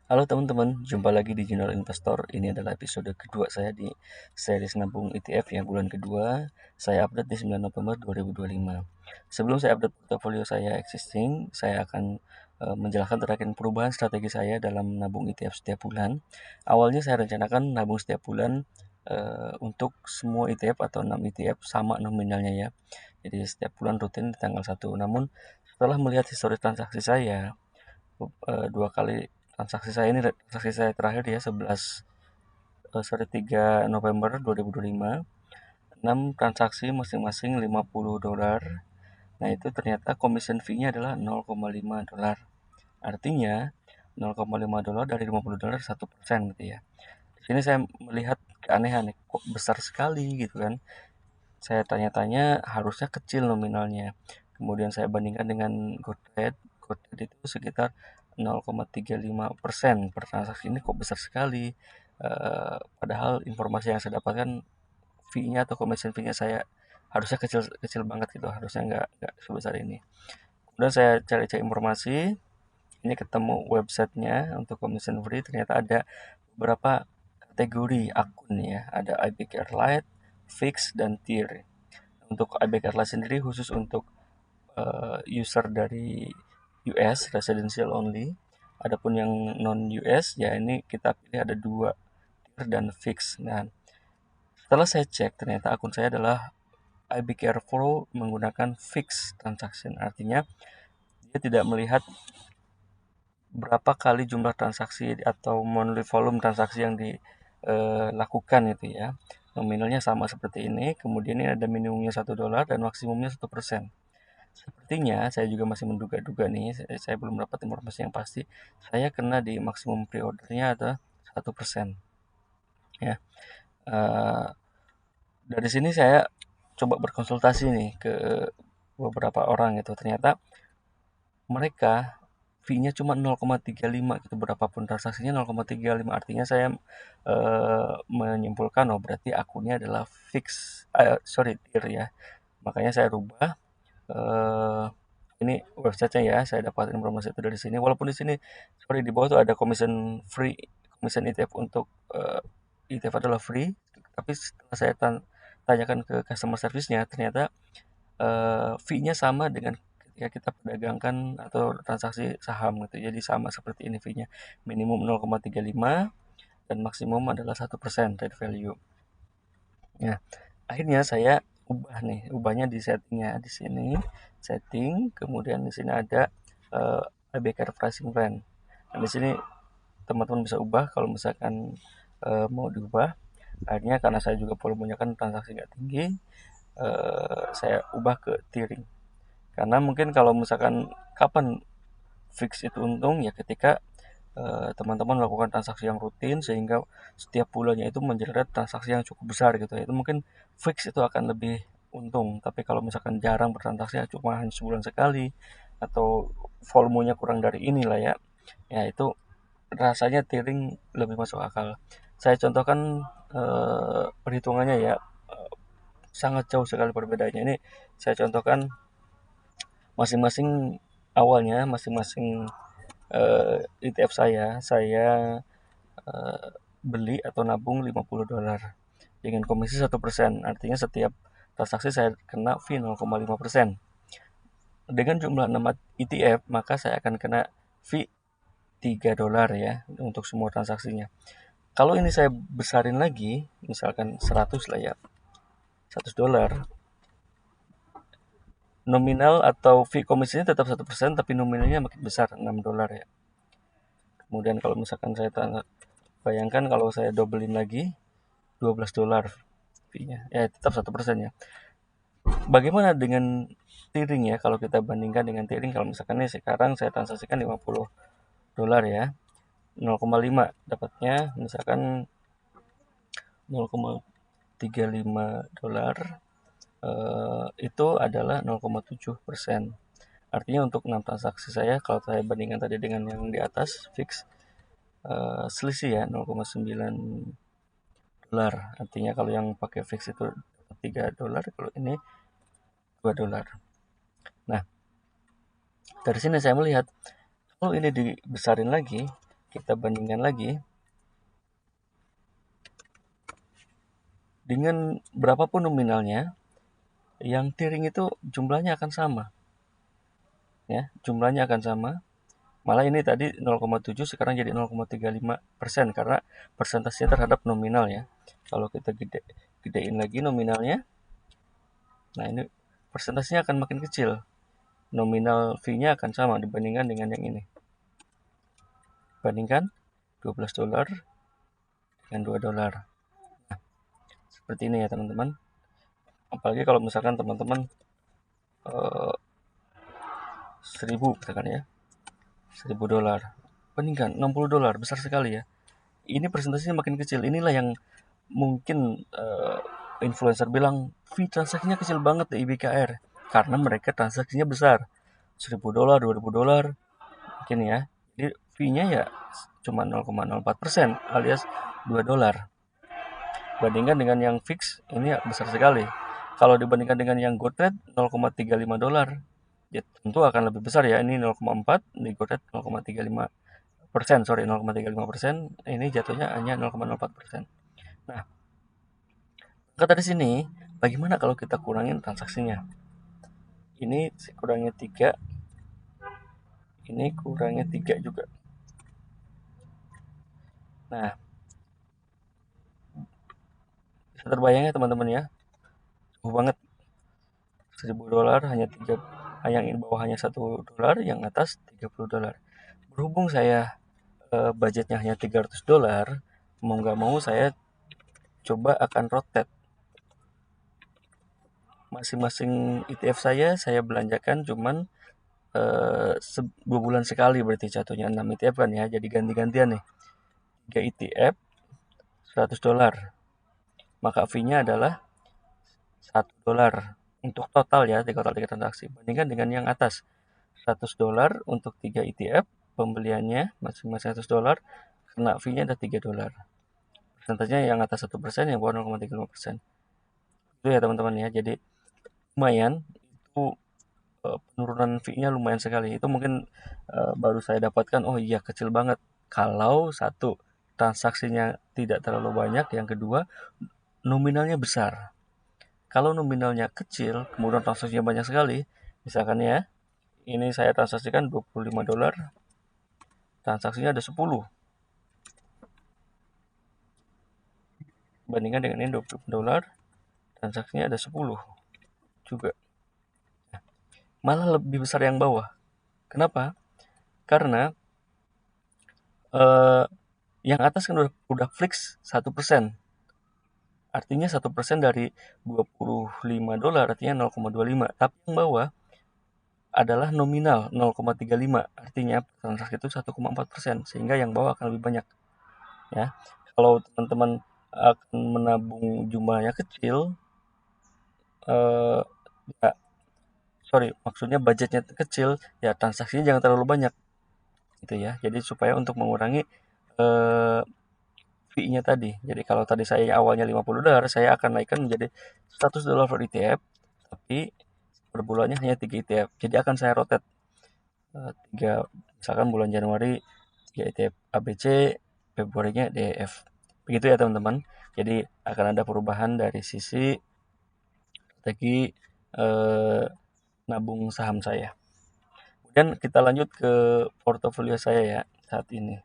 Halo teman-teman, jumpa lagi di Jurnal Investor. Ini adalah episode kedua saya di series nabung ETF yang bulan kedua. Saya update di 9 November 2025. Sebelum saya update portofolio saya existing, saya akan menjelaskan terkait perubahan strategi saya dalam nabung ETF setiap bulan. Awalnya saya rencanakan nabung setiap bulan untuk semua ETF atau 6 ETF sama nominalnya ya. Jadi setiap bulan rutin di tanggal 1. Namun setelah melihat histori transaksi saya, dua kali transaksi saya ini transaksi saya terakhir ya 3 November 2025, 6 transaksi masing-masing $50. Nah, itu ternyata commission fee-nya adalah $0,5. Artinya $0,5 dari $50 1% gitu ya. Di sini saya melihat keanehan nih, kok besar sekali gitu kan. Saya tanya-tanya harusnya kecil nominalnya. Kemudian saya bandingkan dengan GoTrade. GoTrade itu sekitar 0,35% per transaksi, ini kok besar sekali. Padahal informasi yang saya dapatkan fee-nya atau commission fee-nya saya harusnya kecil kecil banget gitu, harusnya nggak sebesar ini. Kemudian saya cari-cari informasi, ini ketemu websitenya untuk commission free, ternyata ada beberapa kategori akun ya, ada IBKR Lite, Fix, dan Tier. Untuk IBKR Lite sendiri khusus untuk user dari US, residential only. Adapun yang non US ya ini kita pilih ada dua, Tier dan Fix. Nah, setelah saya cek ternyata akun saya adalah IBKR Pro menggunakan Fix Transaction. Artinya dia tidak melihat berapa kali jumlah transaksi atau monthly volume transaksi yang dilakukan itu ya. Nominalnya sama seperti ini, kemudian ini ada minimumnya $1 dan maksimumnya 1%. Sepertinya saya juga masih menduga-duga nih, saya belum dapat informasi yang pasti. Saya kena di maksimum pre-ordernya ada 1%. Ya, eh, dari sini saya coba berkonsultasi nih ke beberapa orang gitu. Ternyata mereka fee-nya cuma 0,35 gitu, berapapun transaksinya 0,35. Artinya saya menyimpulkan oh berarti akunnya adalah fix, tier ya. Makanya saya rubah. eh ini websitenya ya, saya dapat informasi itu dari sini. Walaupun di sini, sorry, di bawah tuh ada commission free, commission ETF untuk ETF adalah free. Tapi setelah saya tanyakan ke customer service-nya, ternyata fee-nya sama dengan ketika kita perdagangkan atau transaksi saham gitu. Jadi sama seperti ini fee-nya, minimum 0,35 dan maksimum adalah 1% trade value. Nah, akhirnya saya ubahnya di settingnya di sini, setting, kemudian di sini ada ABK pricing plan. Nah, di sini teman-teman bisa ubah kalau misalkan mau diubah. Akhirnya karena saya juga volumenya kan transaksi nggak tinggi, saya ubah ke tiering. Karena mungkin kalau misalkan kapan fix itu untung ya ketika teman-teman melakukan transaksi yang rutin sehingga setiap bulannya itu mengenerate transaksi yang cukup besar gitu ya. Itu mungkin fix itu akan lebih untung. Tapi kalau misalkan jarang bertransaksi ya cuma hanya sebulan sekali atau volumenya kurang dari inilah ya. Ya itu rasanya tiering lebih masuk akal. Saya contohkan perhitungannya ya, eh, sangat jauh sekali perbedaannya. Ini saya contohkan masing-masing awalnya masing-masing ETF saya beli atau nabung $50 dengan komisi 1%. Artinya setiap transaksi saya kena fee 0,5%. Dengan jumlah 6 ETF, maka saya akan kena fee $3 ya untuk semua transaksinya. Kalau ini saya besarin lagi, misalkan 100 lah ya, $100, nominal atau fee komisinya tetap 1%, tapi nominalnya makin besar, $6 ya. Kemudian kalau misalkan saya bayangkan kalau saya dobelin lagi, $12 fee-nya. Ya tetap 1% ya. Bagaimana dengan tiering ya? Kalau kita bandingkan dengan tiering, kalau misalkan nih sekarang saya transaksikan $50 ya, 0,5 dapatnya misalkan $0,35, itu adalah 0,7%. Artinya untuk 6 transaksi saya, kalau saya bandingkan tadi dengan yang di atas fix, selisih ya $0,9. Artinya kalau yang pakai fix itu $3, kalau ini $2. Nah, dari sini saya melihat kalau ini dibesarin lagi, kita bandingkan lagi dengan berapapun nominalnya, yang tiring itu jumlahnya akan sama, ya, jumlahnya akan sama. Malah ini tadi 0,7 sekarang jadi 0,35% karena persentasenya terhadap nominal ya. Kalau kita gedein lagi nominalnya, nah ini persentasenya akan makin kecil. Nominal fee-nya akan sama dibandingkan dengan yang ini. Bandingkan $12 dengan $2. Nah, seperti ini ya teman-teman. Apalagi kalau misalkan teman-teman 1000 misalkan ya, $1000. Bandingkan $60, besar sekali ya. Ini presentasinya makin kecil. Inilah yang mungkin influencer bilang fee transaksinya kecil banget di IBKR karena mereka transaksinya besar, $1000, $2000 mungkin ya. Jadi fee-nya ya cuma 0,04% alias $2. Bandingkan dengan yang fix ini ya besar sekali. Kalau dibandingkan dengan yang GoTrade $0,35, ya tentu akan lebih besar ya. Ini 0,4, di GoTrade 0,35%, sorry 0,35%, ini jatuhnya hanya 0,04%. Nah, maka dari sini, bagaimana kalau kita kurangin transaksinya? Ini kurangnya 3, ini kurangnya 3 juga. Nah, bisa terbayang ya teman-teman ya, jauh banget. $1000 hanya 3, yang bawah hanya $1, yang atas $30. Berhubung saya budgetnya hanya $300, mau nggak mau saya coba akan rotate. Masing-masing ETF saya belanjakan cuman 2 bulan sekali, berarti jatuhnya 6 ETF kan ya, jadi ganti-gantian nih. 3 ETF $100, maka fee-nya adalah $1 untuk total ya, total 3 transaksi. Bandingkan dengan yang atas, $100 untuk 3 ETF, pembeliannya masing-masing $100, kena fee-nya ada $3. Persentasenya yang atas 1%, yang bawah 0,35%. Itu ya teman-teman ya, jadi lumayan, itu penurunan fee-nya lumayan sekali. Itu mungkin baru saya dapatkan, oh iya kecil banget. Kalau satu, transaksinya tidak terlalu banyak, yang kedua, nominalnya besar. Kalau nominalnya kecil, kemudian transaksinya banyak sekali, misalkan ya, ini saya transaksikan $25, transaksinya ada 10. Bandingkan dengan ini $25, transaksinya ada 10 juga. Malah lebih besar yang bawah. Kenapa? Karena yang atas kan udah fix 1%. Artinya 1% dari $25 artinya 0,25. Tapi yang bawah adalah nominal 0,35. Artinya transaksi itu 1,4%. Sehingga yang bawah akan lebih banyak. Ya, kalau teman-teman akan menabung jumlahnya kecil, ya, maksudnya budgetnya kecil, ya transaksinya jangan terlalu banyak, gitu ya. Jadi supaya untuk mengurangi fee-nya tadi. Jadi kalau tadi saya awalnya $50, saya akan naikkan menjadi $100 per ETF, tapi per bulannya hanya 3 ETF. Jadi akan saya rotate 3, misalkan bulan Januari 3 ETF ABC, Februarinya DEF. Begitu ya teman-teman. Jadi akan ada perubahan dari sisi strategi nabung saham saya. Kemudian kita lanjut ke portofolio saya ya saat ini.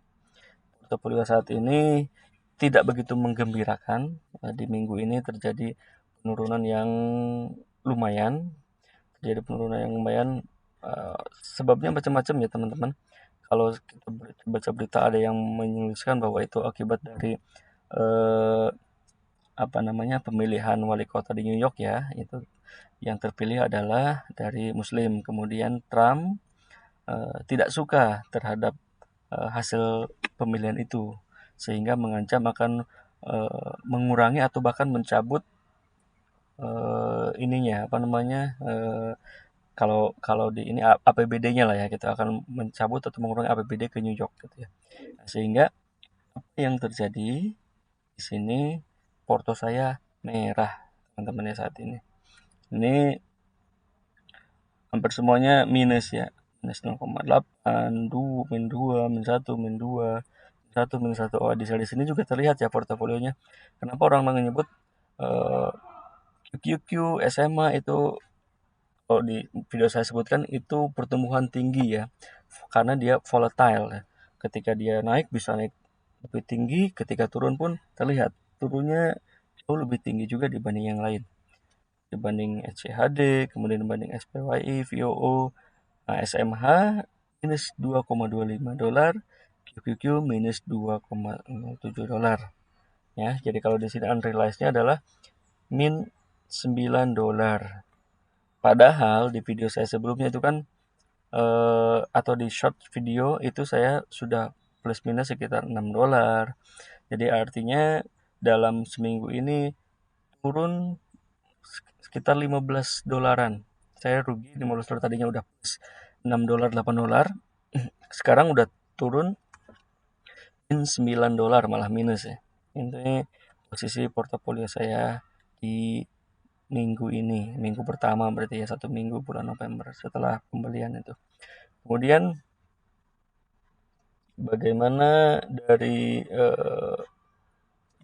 Portofolio saat ini tidak begitu menggembirakan. Di minggu ini terjadi penurunan yang lumayan. Sebabnya macam-macam ya teman-teman. Kalau kita baca berita ada yang menuliskan bahwa itu akibat dari pemilihan wali kota di New York ya. Itu yang terpilih adalah dari Muslim. Kemudian Trump tidak suka terhadap hasil pemilihan itu, sehingga mengancam akan mengurangi atau bahkan mencabut kalau di ini APBD-nya lah ya, kita akan mencabut atau mengurangi APBD ke New York gitu ya. Nah, sehingga apa yang terjadi di sini, porto saya merah teman-teman ya saat ini. Ini hampir semuanya minus ya. Minus 0,8, min 2, min 1, min 2. -1. Oh, di sini juga terlihat ya portofolionya. Kenapa orang menyebut QQQ, SMA itu, kalau di video saya sebutkan itu pertumbuhan tinggi ya, karena dia volatile ya. Ketika dia naik bisa naik lebih tinggi, ketika turun pun terlihat turunnya jauh lebih tinggi juga dibanding yang lain. Dibanding SCHD, kemudian dibanding SPYI, VOO, nah, SMH minus $2,25, QQQ minus $2,07 ya. Jadi kalau di sini unrealized-nya adalah min $9. Padahal di video saya sebelumnya itu kan atau di short video itu saya sudah plus minus sekitar $6. Jadi artinya dalam seminggu ini turun sekitar $15. Saya rugi $15, tadinya udah plus $6, $8. Sekarang udah turun min $9, malah minus ya. Ini posisi portofolio saya di minggu ini, minggu pertama berarti ya, 1 minggu bulan November setelah pembelian itu. Kemudian bagaimana dari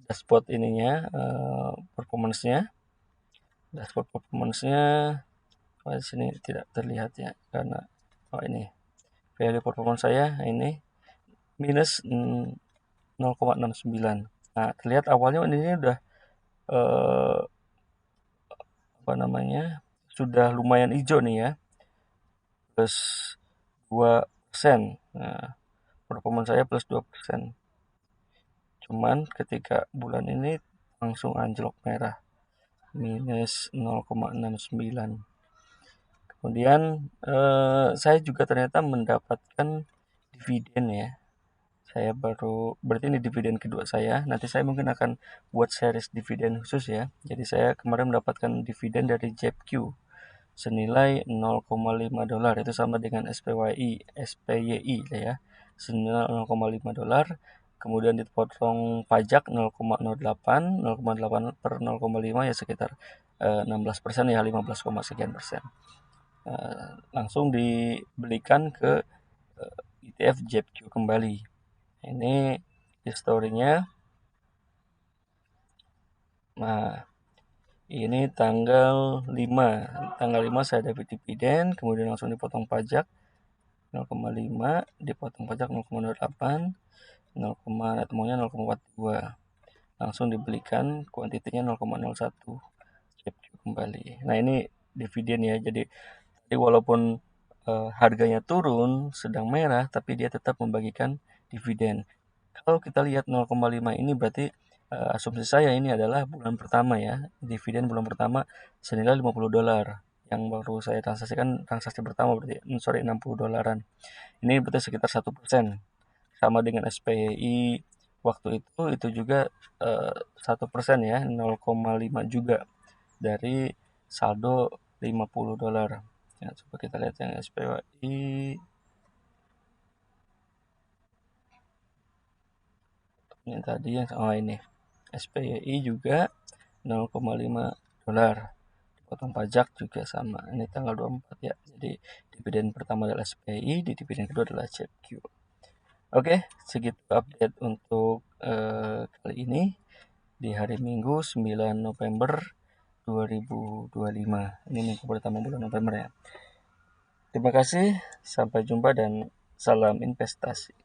dashboard ininya, performance-nya. Dashboard performance-nya di sini tidak terlihat ya, karena ini value performance saya ini minus 0,69. Nah, terlihat awalnya ini udah sudah lumayan hijau nih ya, plus 2%. Nah, performance saya plus 2%. Cuman ketika bulan ini langsung anjlok merah, minus 0,69. Kemudian saya juga ternyata mendapatkan dividen ya. Saya berarti ini dividen kedua saya. Nanti saya mungkin akan buat series dividen khusus ya. Jadi saya kemarin mendapatkan dividen dari JEPQ senilai $0,5. Itu sama dengan SPYI ya. Senilai $0,5. Kemudian dipotong pajak 0,08, 0,8 per 0,5 ya sekitar 16% ya, 15, sekian persen. Langsung dibelikan ke ETF JEPQ kembali. Ini historinya. Nah, ini tanggal 5. Tanggal 5 saya dapat dividen, kemudian langsung dipotong pajak 0,5, dipotong pajak 0,08, 0, temuannya 0,42. Langsung dibelikan kuantitinya 0,01. JEPQ kembali. Nah, ini dividen ya. Jadi walaupun harganya turun, sedang merah, tapi dia tetap membagikan dividen. Kalau kita lihat 0,5 ini berarti asumsi saya ini adalah bulan pertama ya, dividen bulan pertama senilai $50 yang baru saya transaksikan, transaksi pertama berarti, $60. Ini berarti sekitar 1%, sama dengan SPYI waktu itu juga 1% ya, 0,5 juga dari saldo $50. Ya, coba kita lihat yang SPYI. Ini tadi yang ini SPYI juga $0,5, potong pajak juga sama. Ini tanggal 24 ya. Jadi dividen pertama adalah SPYI, di dividen kedua adalah JEPQ. Oke, segitu update untuk kali ini di hari Minggu 9 November 2025. Ini minggu pertama bulan November ya. Terima kasih, sampai jumpa dan salam investasi.